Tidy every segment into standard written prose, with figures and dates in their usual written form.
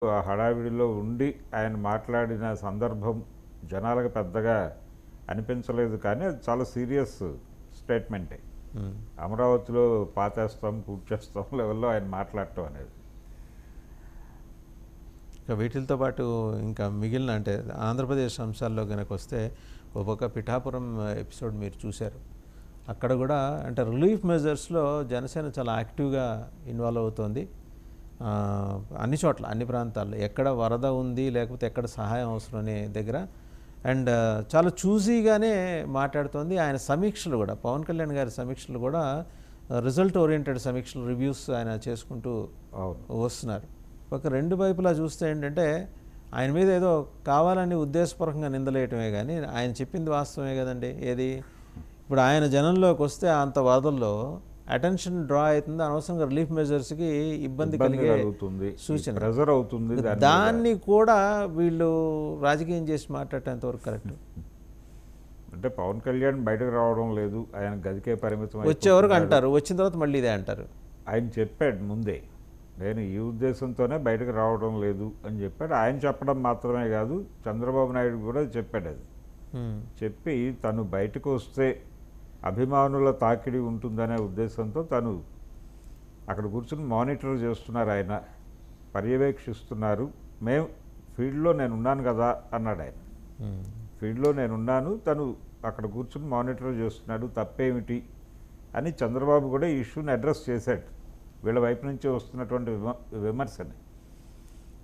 ఆ హడావిడిలో ఉండి ఆయన మాట్లాడిన సందర్భం జనాలకు పెద్దగా అనిపించలేదు, కానీ అది చాలా సీరియస్ స్టేట్మెంటే. అమరావతిలో పాతేస్తాం పూడ్చేస్తాం లెవెల్లో ఆయన మాట్లాడటం అనేది. ఇక వీటితో పాటు ఇంకా మిగిలిన అంటే ఆంధ్రప్రదేశ్ అంశాల్లో కనుక వస్తే ఒక పిఠాపురం ఎపిసోడ్ మీరు చూశారు. అక్కడ కూడా అంటే రిలీఫ్ మెజర్స్లో జనసేన చాలా యాక్టివ్గా ఇన్వాల్వ్ అవుతోంది. అన్ని చోట్ల అన్ని ప్రాంతాల్లో ఎక్కడ వరద ఉంది లేకపోతే ఎక్కడ సహాయం అవసరం అనే దగ్గర అండ్ చాలా చూజీగానే మాట్లాడుతోంది. ఆయన సమీక్షలు కూడా పవన్ కళ్యాణ్ గారి సమీక్షలు కూడా రిజల్ట్ ఓరియంటెడ్ సమీక్షలు రివ్యూస్ ఆయన చేసుకుంటూ వస్తున్నారు. ఒక రెండు వైపులా చూస్తే ఏంటంటే ఆయన మీద ఏదో కావాలని ఉద్దేశపూర్వకంగా నిందలేయటమే కానీ ఆయన చెప్పింది వాస్తవమే కదండి. ఏది ఇప్పుడు ఆయన జనంలోకి వస్తే అంత వరదల్లో అటెన్షన్ డ్రా అవుతుంది, అనవసరంగా రిలీఫ్ మెజర్స్కి ఇబ్బంది కలిగే సూచన ప్రెజర్ అవుతుంది. దాన్ని కూడా వీళ్ళు రాజకీయం చేసి మాట్లాడేంత వరకు కరెక్ట్. అంటే పవన్ కళ్యాణ్ బయటకు రావడం లేదు, ఆయన గదికే పరిమితం వచ్చేవరకు అంటారు, వచ్చిన తర్వాత మళ్ళీ ఇదే అంటారు. ఆయన చెప్పాడు ముందే, నేను ఈ ఉద్దేశంతోనే బయటకు రావడం లేదు అని చెప్పాడు. ఆయన చెప్పడం మాత్రమే కాదు, చంద్రబాబు నాయుడు కూడా చెప్పాడు. అది చెప్పి తను బయటకు వస్తే అభిమానుల తాకిడి ఉంటుందనే ఉద్దేశంతో తను అక్కడ కూర్చుని మానిటర్ చేస్తున్నారు, ఆయన పర్యవేక్షిస్తున్నారు. మేము ఫీల్డ్లో నేను ఉన్నాను కదా అన్నాడు ఆయన. ఫీల్డ్లో నేనున్నాను, తను అక్కడ కూర్చుని మానిటర్ చేస్తున్నాడు, తప్పేమిటి అని చంద్రబాబు కూడా ఈ ఇష్యూని అడ్రస్ చేశాడు, వీళ్ళ వైపు నుంచి వస్తున్నటువంటి విమర్శని.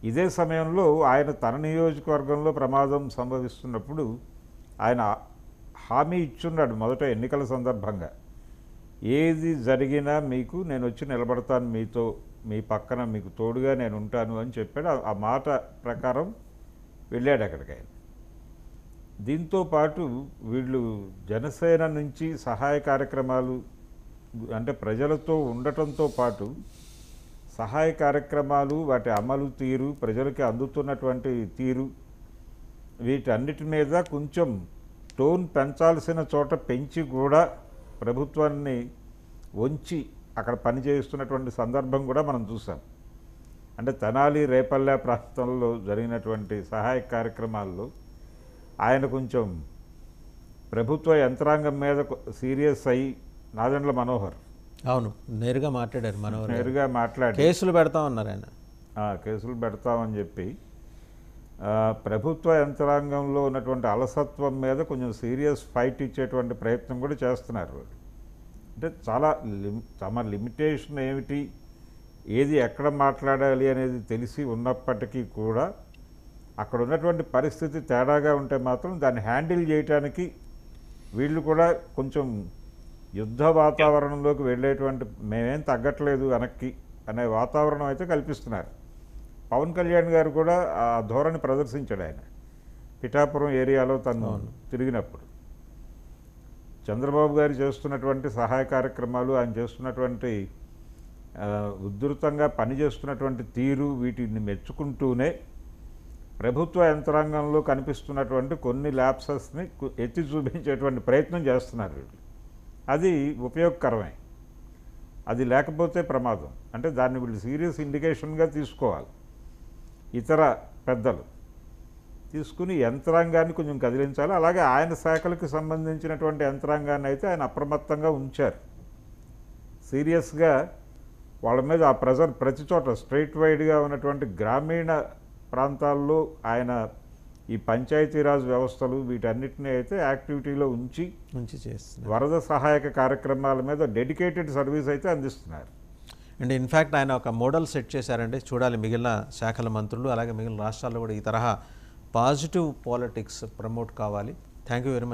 ఇదే సమయంలో ఆయన తన నియోజకవర్గంలో ప్రమాదం సంభవిస్తున్నప్పుడు ఆయన హామీ ఇచ్చున్నాడు మొదట ఎన్నికల సందర్భంగా, ఏది జరిగినా మీకు నేను వచ్చి నిలబడతాను, మీతో మీ పక్కన మీకు తోడుగా నేను ఉంటాను అని చెప్పాడు. ఆ మాట ప్రకారం వెళ్ళాడు అక్కడికి ఆయన. దీంతో పాటు వీళ్ళు జనసేన నుంచి సహాయ కార్యక్రమాలు అంటే ప్రజలతో ఉండటంతో పాటు సహాయ కార్యక్రమాలు వాటి అమలు తీరు, ప్రజలకి అందుతున్నటువంటి తీరు, వీటన్నిటి మీద కొంచెం టోన్ పెంచాల్సిన చోట పెంచి కూడా ప్రభుత్వాన్ని వంచి అక్కడ పనిచేస్తున్నటువంటి సందర్భం కూడా మనం చూసాం. అంటే తెనాలి రేపల్లె ప్రాంతంలో జరిగినటువంటి సహాయ కార్యక్రమాల్లో ఆయన కొంచెం ప్రభుత్వ యంత్రాంగం మీద సీరియస్ అయ్యి, నాదెండ్ల మనోహర్ అవును నేరుగా మాట్లాడారు, మనోహర్ నేరుగా మాట్లాడి కేసులు పెడతామన్నారు ఆయన. కేసులు పెడతామని చెప్పి ప్రభుత్వ యంత్రాంగంలో ఉన్నటువంటి అలసత్వం మీద కొంచెం సీరియస్ ఫైట్ ఇచ్చేటువంటి ప్రయత్నం కూడా చేస్తున్నారు. అంటే చాలా తమ లిమిటేషన్ ఏమిటి, ఏది ఎక్కడ మాట్లాడాలి అనేది తెలిసి ఉన్నప్పటికీ కూడా అక్కడ ఉన్నటువంటి పరిస్థితి తేడాగా ఉంటే మాత్రం దాన్ని హ్యాండిల్ చేయడానికి వీళ్ళు కూడా కొంచెం యుద్ధ వాతావరణంలోకి వెళ్ళేటువంటి, మేమేం తగ్గట్లేదు వెనక్కి అనే వాతావరణం అయితే కల్పిస్తున్నారు. పవన్ కళ్యాణ్ గారు కూడా ఆ ధోరణి ప్రదర్శించాడు ఆయన పిఠాపురం ఏరియాలో తను తిరిగినప్పుడు. చంద్రబాబు గారు చేస్తున్నటువంటి సహాయ కార్యక్రమాలు, ఆయన చేస్తున్నటువంటి ఉధృతంగా పనిచేస్తున్నటువంటి తీరు, వీటిని మెచ్చుకుంటూనే ప్రభుత్వ యంత్రాంగంలో కనిపిస్తున్నటువంటి కొన్ని ల్యాప్సెస్ని ఎత్తి చూపించేటువంటి ప్రయత్నం చేస్తున్నారు. అది ఉపయోగకరమే, అది లేకపోతే ప్రమాదం. అంటే దాన్ని వీళ్ళు సీరియస్ ఇండికేషన్గా తీసుకోవాలి. ఇతర పెద్దలు తీసుకుని యంత్రాంగాన్ని కొంచెం కదిలించాలి. అలాగే ఆయన శాఖలకు సంబంధించినటువంటి యంత్రాంగాన్ని అయితే ఆయన అప్రమత్తంగా ఉంచారు. సీరియస్గా వాళ్ళ మీద ఆ ప్రెజర్ ప్రతి చోట స్ట్రైట్ వైడ్గా ఉన్నటువంటి గ్రామీణ ప్రాంతాల్లో ఆయన ఈ పంచాయతీరాజ్ వ్యవస్థలు వీటన్నిటిని అయితే యాక్టివిటీలో ఉంచి చేస్తున్నారు. వరద సహాయక కార్యక్రమాల మీద డెడికేటెడ్ సర్వీస్ అయితే అందిస్తున్నారు. అండ్ ఇన్ఫ్యాక్ట్ ఆయన ఒక మోడల్ సెట్ చేశారంటే చూడాలి, మిగిలిన శాఖల మంత్రులు అలాగే మిగిలిన రాష్ట్రాల్లో కూడా ఈ తరహా పాజిటివ్ పాలిటిక్స్ ప్రమోట్ కావాలి. Thank you very much.